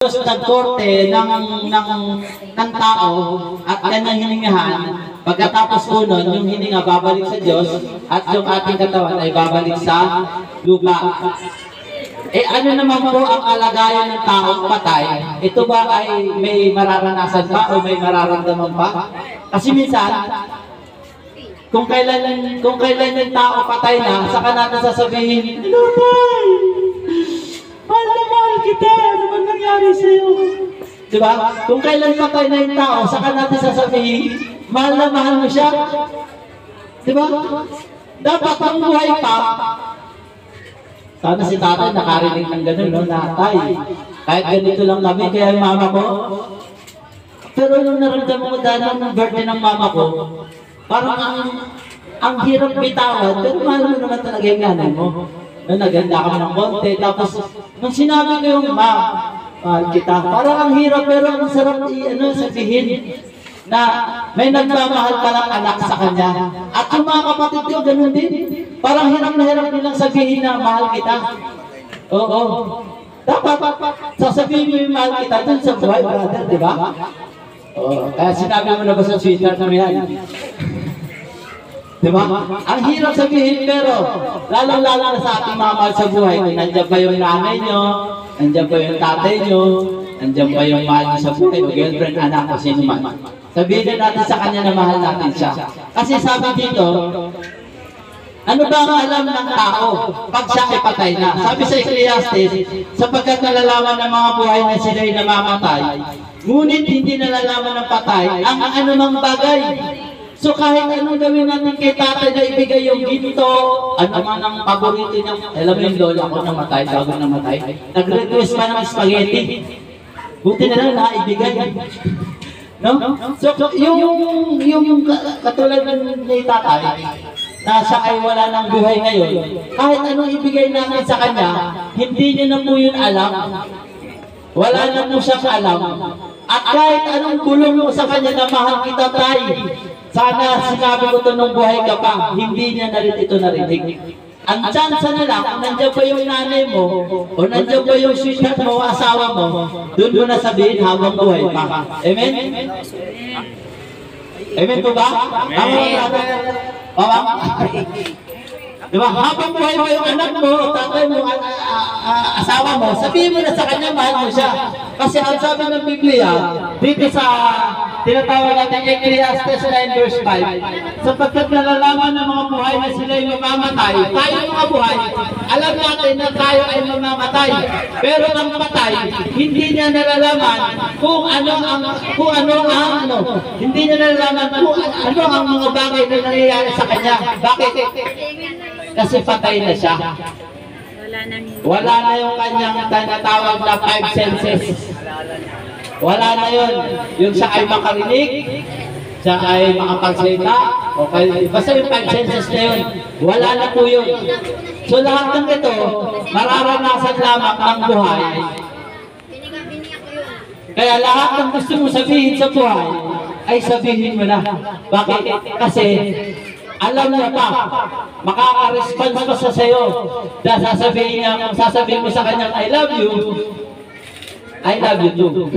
Diyos nagkorte ng tao at kanyang hiningahan, pagkatapos po nun, yung hininga babalik sa Diyos at yung ating katawan ay babalik sa lupa. Eh ano naman po ang alagayan ng taong patay? Ito ba ay may mararanasan pa o may mararamdaman pa? Kasi minsan, kung kailan yung tao patay na, saka natin sasabihin, "Hello, tay! Mahal na mahal kita! Ano ba nangyari sa'yo?" Diba? Kung kailan patay na yung tao, saka natin sasabihin, mahal na mahal mo siya. Diba? Dapat ang buhay pa. Sana si tatay nakarinig ng gano'n, no? Natay, kahit ganito lang kami, kaya yung mama ko. Pero nung naramdaman ko dahil ng birthday ng mama ko, parang ang hirap bitawan, pero mahal mo naman talaga yung nanay mo. No, naganda kami ng konti, tapos nung sinabi ko yung mahal kita, parang ang hirap pero ang sarap sabihin na may nagmamahal palang anak sa kanya. At yung mga kapatid ko, ganun din. Parang hirap na hirap nilang sabihin na mahal kita. Oo. Dapat sasabihin mo yung mahal kita dun sa buhay, brother, di ba? Oo. Kaya sinabi mo na ba sa sweetheart na yan? Diba? Ang hirap sabihin, pero lalong-lalo na sa ating mga mahal sa buhay. Nandiyan pa yung nanay nyo, nandiyan pa yung tatay nyo, nandiyan pa yung mahal nyo sa buhay, o girlfriend, anak, o sino man. Sabihin natin sa kanya na mahal natin siya. Kasi sabi dito, ano ba ang alam ng tao pag siya ay patay na? Sabi sa Ecclesiastes, sapagkat nalalaman ng mga buhay na sila'y namamatay, ngunit hindi nalalaman ng patay ang anumang bagay. So kahit anong gawin natin kay tatay na ibigay yung ginto, ano man ang paborito niya, alam mo yung lola ko namatay, bago namatay, nag-request pa ng spaghetti. Buti na lang naibigay. No? So yung katulad ni tatay, na siya ay wala ng buhay ngayon, kahit anong ibigay namin sa kanya, hindi niya na po yun alam. Wala na po siyang alam. At kahit anong bulong mo sa kanya na mahal kita tay, sana sinabi ko ito nung buhay ka pa, hindi niya na rin ito narinig. Ang chance na lang, nandiyan pa yung nanay mo, o nandiyan pa yung sweetheart mo, asawa mo, doon mo na sabihin habang buhay pa. Amen? Amen po ba? Amen. Diba? Habang buhay mo yung anak mo, tatay mo, asawa mo, sabihin mo na sa kanya, mahal mo siya. Kasi ang sabi ng Biblia, dito sa tinatawag natin Ecclesiastes 9 verse 5, sapagkat nalalaman ng mga buhay na sila'y mamamatay, tayo mga buhay, alam natin na tayo ay mamamatay. Pero ang patay, hindi niya nalalaman kung ano hindi niya nalalaman kung ano ang mga bagay na nangyayari sa kanya. Bakit? Kasi patay na siya. Wala na yung kanyang tinatawag na 5 senses. Wala na yun. Yung siya ay makarinig, siya ay makapagsalita, okay. Basta yung 5 senses na yun, wala na po yun. So lahat ng ito, mararanasan lamang ng buhay. Kaya lahat ng gusto mo sabihin sa buhay, ay sabihin mo na. Bakit? Kasi alam niya pa, makaka-response pa sa sayo. Dahil sasabihin mo sa kanya, I love you too.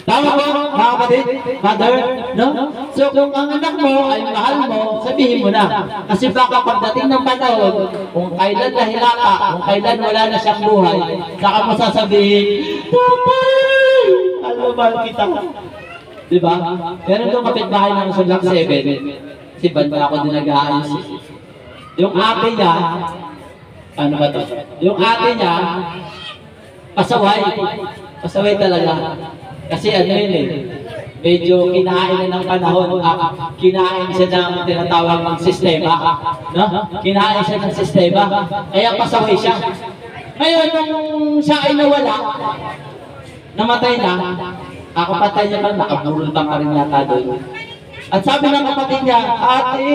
Tama ba, mga kapatid? Mother? No? So kung ang anak mo ay mahal mo, sabihin mo na. Kasi baka pagdating ng panahon, kung kailan nahilata, kung kailan wala na siyang buhay, saka mo sasabihin, Tatay! Alam ba kita? Diba? Meron itong kapitbahay ng sa Block 7. Si banda ako din nag-aayos. Yung ate niya, ano ba to? Yung ate niya, pasaway. Pasaway talaga. Kasi ano yun eh, medyo kinain na ng panahon. Kinain siya ng tinatawag ng sistema. No? Kinain siya ng sistema. Kaya pasaway siya. Ngayon, nung siya ay nawala, namatay na, kakapatay niya pa, nakaburol pa rin yata doon. At sabi ng kapatid niya, ate,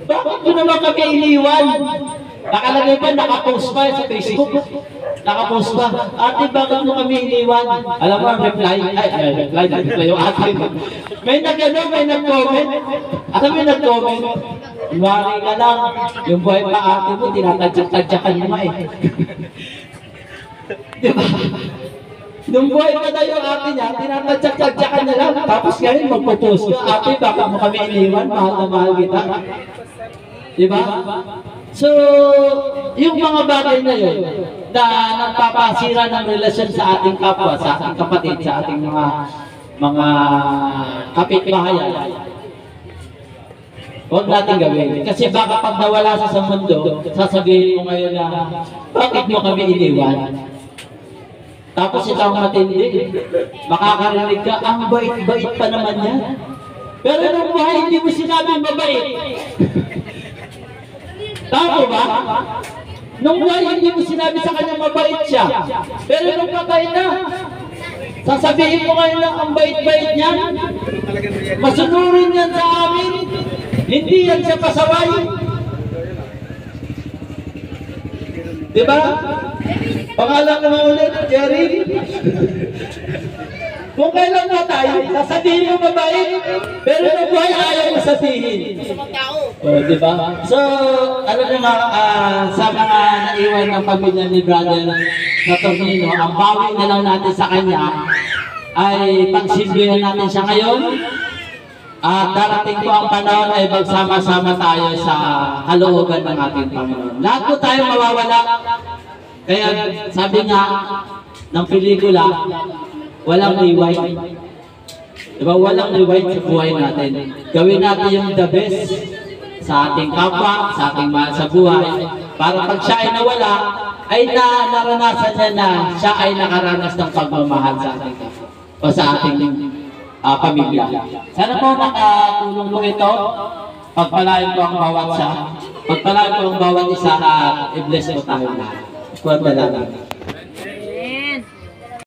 bakit ko naman kami iniwan? Nakalagay pa, nakapost pa sa Facebook. Nakapost pa, ate, bakit mo kami iniwan? Alam mo ang reply? Reply yung ate. May nag-comment. Alam mo yung nag-comment? Iwari ka lang, yung buhay pa ate mo, tinatadyak-tadyakan mo eh. Diba? Nung buhay pa na yung ate niya, tinatadyak-tadyakan na lang. Tapos ngayon magpo-post ka, ate, baka mo kami iniwan, mahal na mahal kita. Diba? So, yung mga bagay na yun, na nagpapasira ng relasyon sa ating kapwa, sa ating kapatid, sa ating mga kapitbahayan, huwag natin gawin. Kasi baka pag nawala sa mundo, sasabihin mo ngayon na, bakit mo kami iniwan? Tapos ito ang matindi. Makakarinig ka, ang bait-bait pa naman yan. Pero nung buhay, hindi mo sinabi mabait. Tama ba? Nung buhay, hindi mo sinabi sa kanya mabait siya. Pero nung patay na, sasabihin mo ngayon na ang bait-bait niya. Masunurin yan sa amin. Hindi yan siya pasaway. Diba? Pangalan mo ulit, Jerry. Kung kailan matay, sasabihin mo mabait, pero nung buhay ayaw mo sabihin. Diba? So, alam nyo nga, sa mga naiwan ng pamilya ni Brother na Tornino, ang bawi na lang natin sa kanya ay pagsilbihan natin siya ngayon. At darating po ang panahon ay magsama-sama tayo sa kalooban ng ating Panginoon. Lahat po tayo mawawala. Kaya sabi nga ng pelikula, walang rewrite. Diba? Walang rewrite sa buhay natin. Gawin natin yung the best sa ating kapwa, sa ating mahal sa buhay. Para pag siya ay nawala, ay naranasan niya na siya ay nakaranas ng pagmamahal sa ating kapwa o sa ating pamilya. Sana po nakatulong po ito. Pagpalain ko ang bawat isa. Pagpalain ko ang bawat isa at i-bless po tayo lahat. Kuwag na lang.